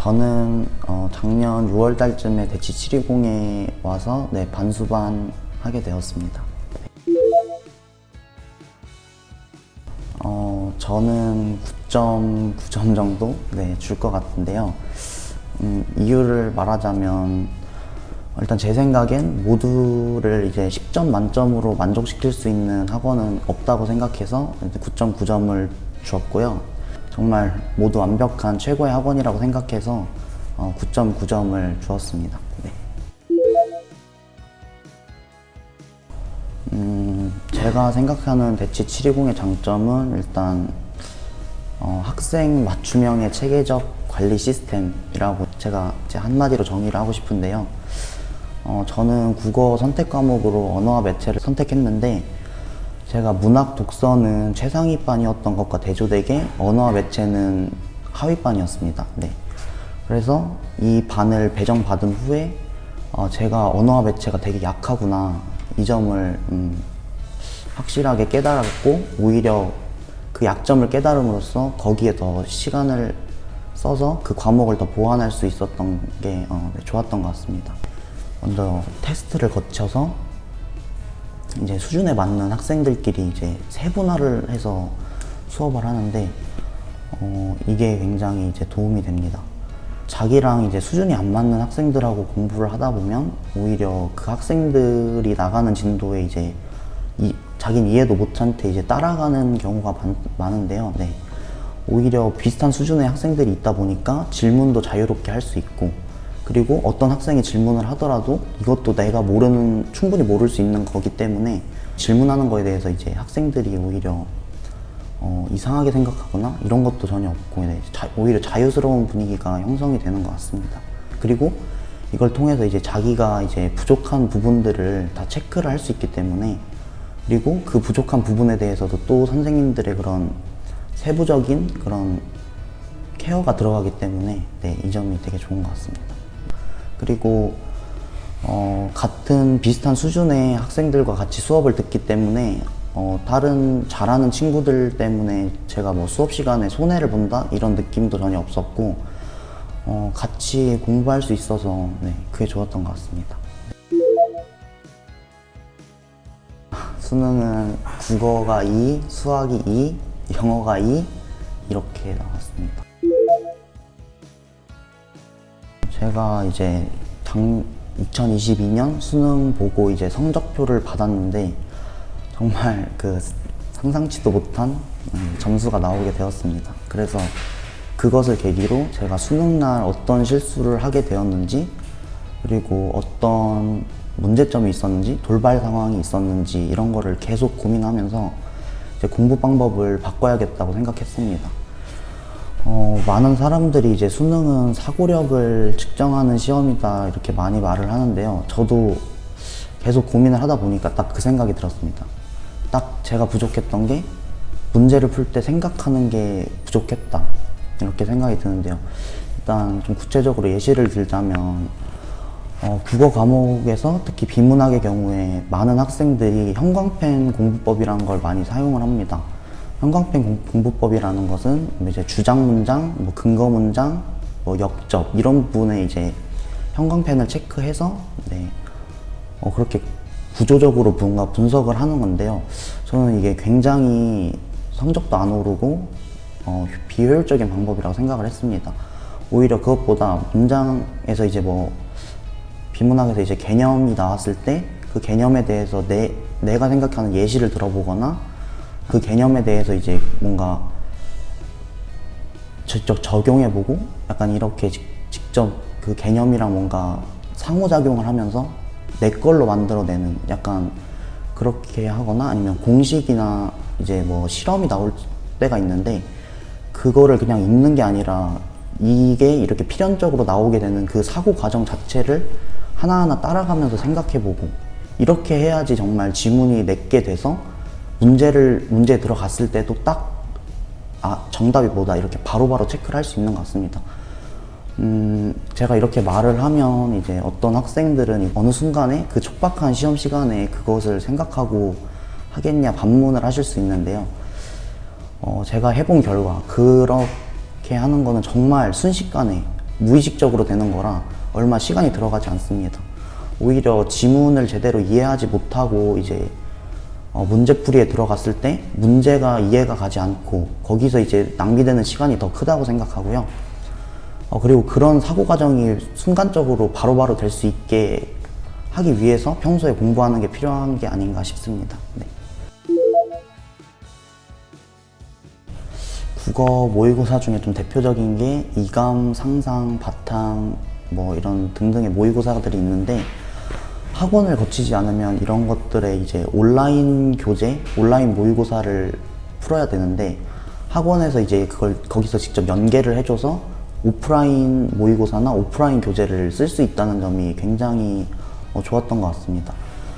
저는 작년 6월 달쯤에 대치 720에 와서 반수반 하게 되었습니다. 저는 9.9점 정도 줄 것 같은데요. 이유를 말하자면 일단 제 생각엔 모두를 이제 10점 만점으로 만족시킬 수 있는 학원은 없다고 생각해서 9.9점을 주었고요. 정말 모두 완벽한 최고의 학원이라고 생각해서 9.9점을 주었습니다. 제가 생각하는 대치 720의 장점은 일단 학생 맞춤형의 체계적 관리 시스템이라고 제가 이제 한마디로 정의를 하고 싶은데요. 저는 국어 선택 과목으로 언어와 매체를 선택했는데 제가 문학 독서는 최상위반이었던 것과 대조되게 언어와 매체는 하위반이었습니다. 그래서 이 반을 배정받은 후에 제가 언어와 매체가 되게 약하구나 이 점을 확실하게 깨달았고, 오히려 그 약점을 깨달음으로써 거기에 더 시간을 써서 그 과목을 더 보완할 수 있었던 게 좋았던 것 같습니다. 먼저 테스트를 거쳐서 이제 수준에 맞는 학생들끼리 이제 세분화를 해서 수업을 하는데 이게 굉장히 이제 도움이 됩니다. 자기랑 이제 수준이 안 맞는 학생들하고 공부를 하다 보면 오히려 그 학생들이 나가는 진도에 이제 자기는 이해도 못한 채 이제 따라가는 경우가 많은데요. 오히려 비슷한 수준의 학생들이 있다 보니까 질문도 자유롭게 할 수 있고, 그리고 어떤 학생이 질문을 하더라도 이것도 내가 충분히 모를 수 있는 거기 때문에 질문하는 거에 대해서 이제 학생들이 오히려 이상하게 생각하거나 이런 것도 전혀 없고 오히려 자유스러운 분위기가 형성이 되는 것 같습니다. 그리고 이걸 통해서 이제 자기가 이제 부족한 부분들을 다 체크를 할 수 있기 때문에, 그리고 그 부족한 부분에 대해서도 또 선생님들의 그런 세부적인 그런 케어가 들어가기 때문에 이 점이 되게 좋은 것 같습니다. 그리고 같은 비슷한 수준의 학생들과 같이 수업을 듣기 때문에 다른 잘하는 친구들 때문에 제가 뭐 수업 시간에 손해를 본다 이런 느낌도 전혀 없었고 같이 공부할 수 있어서 그게 좋았던 것 같습니다. 수능은 국어가 2, 수학이 2, 영어가 2 이렇게 나왔습니다. 제가 이제 2022년 수능 보고 이제 성적표를 받았는데 정말 그 상상치도 못한 점수가 나오게 되었습니다. 그래서 그것을 계기로 제가 수능날 어떤 실수를 하게 되었는지, 그리고 어떤 문제점이 있었는지, 돌발 상황이 있었는지 이런 거를 계속 고민하면서 이제 공부 방법을 바꿔야겠다고 생각했습니다. 많은 사람들이 이제 수능은 사고력을 측정하는 시험이다 이렇게 많이 말을 하는데요. 저도 계속 고민을 하다 보니까 딱 그 생각이 들었습니다. 딱 제가 부족했던 게 문제를 풀 때 생각하는 게 부족했다 이렇게 생각이 드는데요. 일단 좀 구체적으로 예시를 들자면 국어 과목에서 특히 비문학의 경우에 많은 학생들이 형광펜 공부법이라는 걸 많이 사용을 합니다. 형광펜 공부법이라는 것은 이제 주장 문장, 근거 문장, 역접 이런 부분에 이제 형광펜을 체크해서 그렇게 구조적으로 뭔가 분석을 하는 건데요. 저는 이게 굉장히 성적도 안 오르고 비효율적인 방법이라고 생각을 했습니다. 오히려 그것보다 문장에서 이제 비문학에서 이제 개념이 나왔을 때 그 개념에 대해서 내가 생각하는 예시를 들어보거나 그 개념에 대해서 이제 뭔가 직접 적용해보고 약간 이렇게 직접 그 개념이랑 뭔가 상호작용을 하면서 내 걸로 만들어내는 약간 그렇게 하거나, 아니면 공식이나 이제 실험이 나올 때가 있는데 그거를 그냥 읽는 게 아니라 이게 이렇게 필연적으로 나오게 되는 그 사고 과정 자체를 하나하나 따라가면서 생각해보고, 이렇게 해야지 정말 지문이 내게 돼서 문제에 들어갔을 때도 딱 정답이 뭐다 이렇게 바로바로 체크를 할 수 있는 것 같습니다. 제가 이렇게 말을 하면 이제 어떤 학생들은 어느 순간에 그 촉박한 시험 시간에 그것을 생각하고 하겠냐 반문을 하실 수 있는데요. 제가 해본 결과 그렇게 하는 거는 정말 순식간에 무의식적으로 되는 거라 얼마 시간이 들어가지 않습니다. 오히려 지문을 제대로 이해하지 못하고 이제 문제풀이에 들어갔을 때 문제가 이해가 가지 않고 거기서 이제 낭비되는 시간이 더 크다고 생각하고요. 그리고 그런 사고 과정이 순간적으로 바로바로 될 수 있게 하기 위해서 평소에 공부하는 게 필요한 게 아닌가 싶습니다. 네. 국어 모의고사 중에 좀 대표적인 게 이감, 상상, 바탕 뭐 이런 등등의 모의고사들이 있는데 학원을 거치지 않으면 이런 것들에 이제 온라인 교재, 온라인 모의고사를 풀어야 되는데 학원에서 이제 그걸 거기서 직접 연계를 해줘서 오프라인 모의고사나 오프라인 교재를 쓸 수 있다는 점이 굉장히 좋았던 것 같습니다.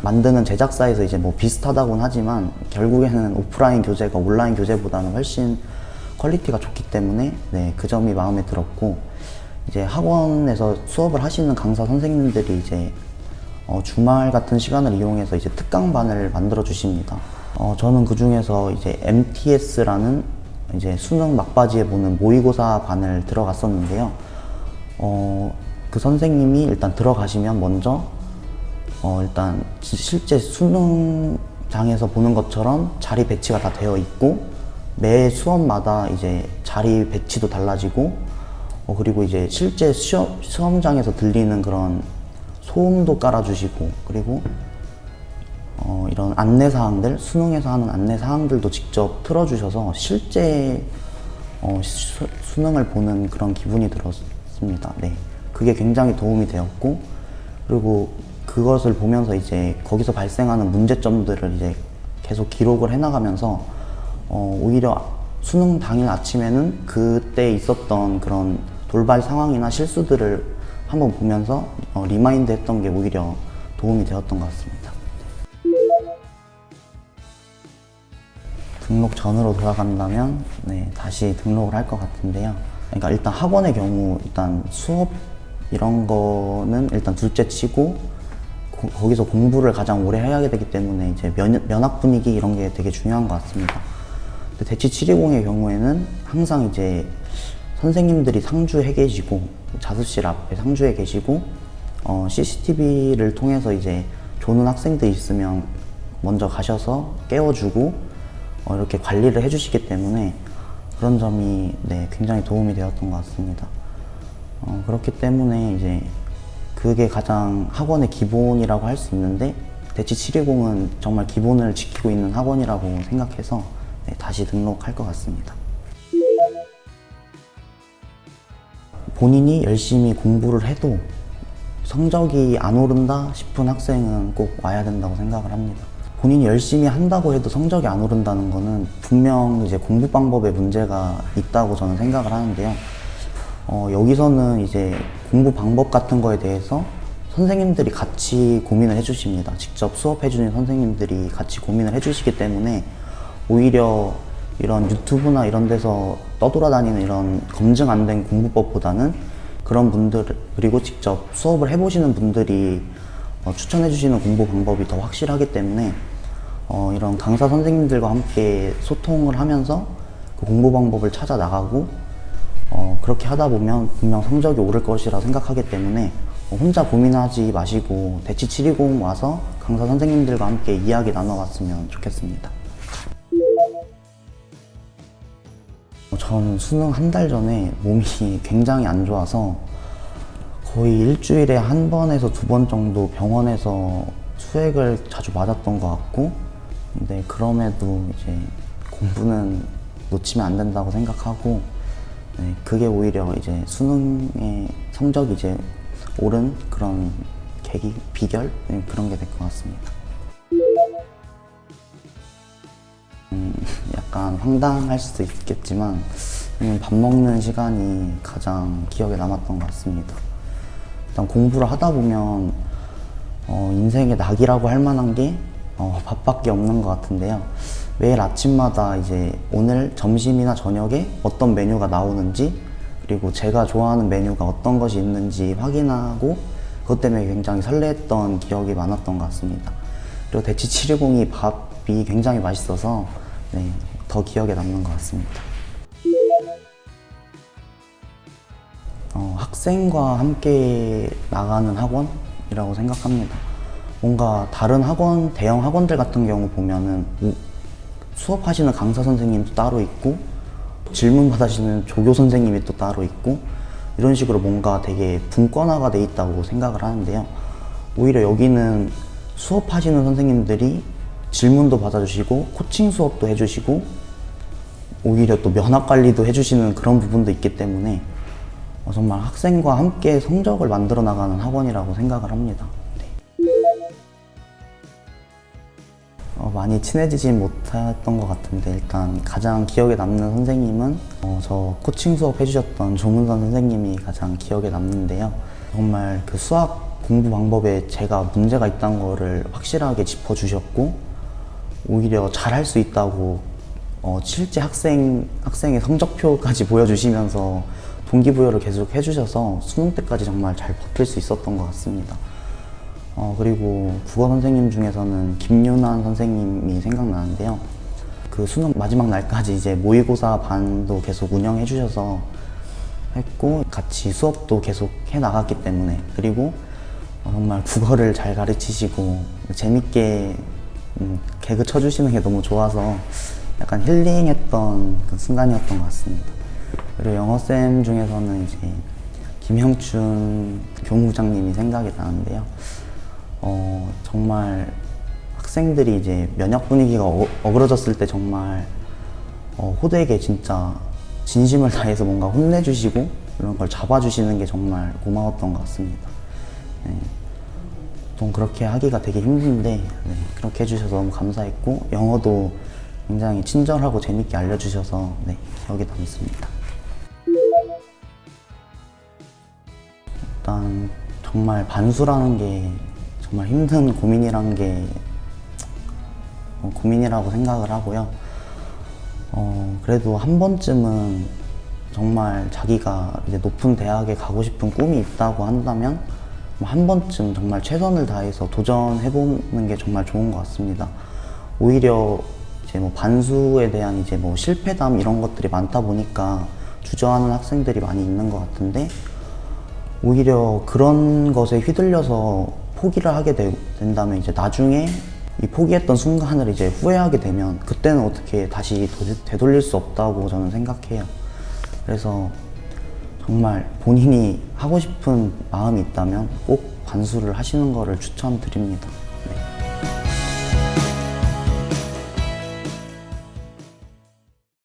만드는 제작사에서 이제 뭐 비슷하다고는 하지만 결국에는 오프라인 교재가 온라인 교재보다는 훨씬 퀄리티가 좋기 때문에 네, 그 점이 마음에 들었고 이제 학원에서 수업을 하시는 강사 선생님들이 이제 주말 같은 시간을 이용해서 이제 특강반을 만들어 주십니다. 저는 그 중에서 이제 MTS라는 이제 수능 막바지에 보는 모의고사 반을 들어갔었는데요. 그 선생님이 일단 들어가시면 먼저 일단 실제 수능장에서 보는 것처럼 자리 배치가 다 되어 있고 매 수업마다 이제 자리 배치도 달라지고 그리고 이제 실제 시험장에서 들리는 그런 소음도 깔아주시고 그리고 이런 안내사항들, 수능에서 하는 안내사항들도 직접 틀어주셔서 실제 수능을 보는 그런 기분이 들었습니다. 네. 그게 굉장히 도움이 되었고 그리고 그것을 보면서 이제 거기서 발생하는 문제점들을 이제 계속 기록을 해나가면서 오히려 수능 당일 아침에는 그때 있었던 그런 돌발 상황이나 실수들을 한번 보면서 리마인드 했던 게 오히려 도움이 되었던 것 같습니다. 등록 전으로 돌아간다면 네, 다시 등록을 할 것 같은데요. 그러니까 일단 학원의 경우 일단 수업 이런 거는 일단 둘째 치고 거기서 공부를 가장 오래 해야 되기 때문에 이제 면학 분위기 이런 게 되게 중요한 것 같습니다. 근데 대치 720의 경우에는 항상 이제 선생님들이 상주해 계시고 자습실 앞에 상주해 계시고 CCTV를 통해서 이제 조는 학생들이 있으면 먼저 가셔서 깨워주고 이렇게 관리를 해주시기 때문에 그런 점이 네, 굉장히 도움이 되었던 것 같습니다. 그렇기 때문에 이제 그게 가장 학원의 기본이라고 할 수 있는데 대치 720은 정말 기본을 지키고 있는 학원이라고 생각해서 네, 다시 등록할 것 같습니다. 본인이 열심히 공부를 해도 성적이 안 오른다 싶은 학생은 꼭 와야 된다고 생각을 합니다. 본인이 열심히 한다고 해도 성적이 안 오른다는 거는 분명 이제 공부 방법에 문제가 있다고 저는 생각을 하는데요. 여기서는 이제 공부 방법 같은 거에 대해서 선생님들이 같이 고민을 해주십니다. 직접 수업해주는 선생님들이 같이 고민을 해주시기 때문에 오히려 이런 유튜브나 이런 데서 떠돌아다니는 이런 검증 안 된 공부법보다는 그런 분들 그리고 직접 수업을 해보시는 분들이 추천해 주시는 공부 방법이 더 확실하기 때문에 이런 강사 선생님들과 함께 소통을 하면서 그 공부 방법을 찾아 나가고 그렇게 하다 보면 분명 성적이 오를 것이라 생각하기 때문에 혼자 고민하지 마시고 대치 720 와서 강사 선생님들과 함께 이야기 나눠봤으면 좋겠습니다. 전 수능 한 달 전에 몸이 굉장히 안 좋아서 거의 일주일에 한 번에서 두 번 정도 병원에서 수액을 자주 맞았던 것 같고 근데 그럼에도 이제 공부는 놓치면 안 된다고 생각하고 네, 그게 오히려 이제 수능의 성적이 이제 오른 그런 계기, 비결? 네, 그런 게 될 것 같습니다. 약간 황당할 수도 있겠지만 밥 먹는 시간이 가장 기억에 남았던 것 같습니다. 일단 공부를 하다 보면 인생의 낙이라고 할 만한 게 밥밖에 없는 것 같은데요. 매일 아침마다 이제 오늘 점심이나 저녁에 어떤 메뉴가 나오는지 그리고 제가 좋아하는 메뉴가 어떤 것이 있는지 확인하고 그것 때문에 굉장히 설레했던 기억이 많았던 것 같습니다. 그리고 대치 720이 밥이 굉장히 맛있어서 네, 더 기억에 남는 것 같습니다. 학생과 함께 나가는 학원이라고 생각합니다. 뭔가 다른 학원, 대형 학원들 같은 경우 보면은 수업하시는 강사 선생님도 따로 있고 질문 받으시는 조교 선생님이 또 따로 있고 이런 식으로 뭔가 되게 분권화가 돼 있다고 생각을 하는데요. 오히려 여기는 수업하시는 선생님들이 질문도 받아주시고 코칭 수업도 해주시고 오히려 또 면학 관리도 해주시는 그런 부분도 있기 때문에 정말 학생과 함께 성적을 만들어 나가는 학원이라고 생각을 합니다. 네. 많이 친해지진 못했던 것 같은데 일단 가장 기억에 남는 선생님은 저 코칭 수업 해주셨던 조문선 선생님이 가장 기억에 남는데요. 정말 그 수학 공부 방법에 제가 문제가 있다는 거를 확실하게 짚어주셨고 오히려 잘할 수 있다고 실제 학생의 성적표까지 보여주시면서 동기부여를 계속 해주셔서 수능 때까지 정말 잘 버틸 수 있었던 것 같습니다. 그리고 국어 선생님 중에서는 김윤환 선생님이 생각나는데요. 그 수능 마지막 날까지 이제 모의고사 반도 계속 운영해 주셔서 했고 같이 수업도 계속 해 나갔기 때문에 그리고 정말 국어를 잘 가르치시고 재밌게 개그 쳐주시는 게 너무 좋아서 약간 힐링했던 그 순간이었던 것 같습니다. 그리고 영어쌤 중에서는 이제 김형춘 교무부장님이 생각이 나는데요. 정말 학생들이 이제 면역 분위기가 어그러졌을 때 정말 호되게 진짜 진심을 다해서 뭔가 혼내주시고 이런 걸 잡아주시는 게 정말 고마웠던 것 같습니다. 네. 보통 그렇게 하기가 되게 힘든데 네, 그렇게 해주셔서 너무 감사했고 영어도 굉장히 친절하고 재밌게 알려주셔서 네, 기억에 남습니다. 일단 정말 반수라는 게 정말 힘든 고민이란 게 고민이라고 생각을 하고요. 그래도 한 번쯤은 정말 자기가 이제 높은 대학에 가고 싶은 꿈이 있다고 한다면 한 번쯤 정말 최선을 다해서 도전해보는 게 정말 좋은 것 같습니다. 오히려 이제 뭐 반수에 대한 이제 뭐 실패담 이런 것들이 많다 보니까 주저하는 학생들이 많이 있는 것 같은데 오히려 그런 것에 휘둘려서 포기를 하게 된다면 이제 나중에 이 포기했던 순간을 이제 후회하게 되면 그때는 어떻게 다시 되돌릴 수 없다고 저는 생각해요. 그래서 정말 본인이 하고 싶은 마음이 있다면 꼭 반수를 하시는 거를 추천드립니다.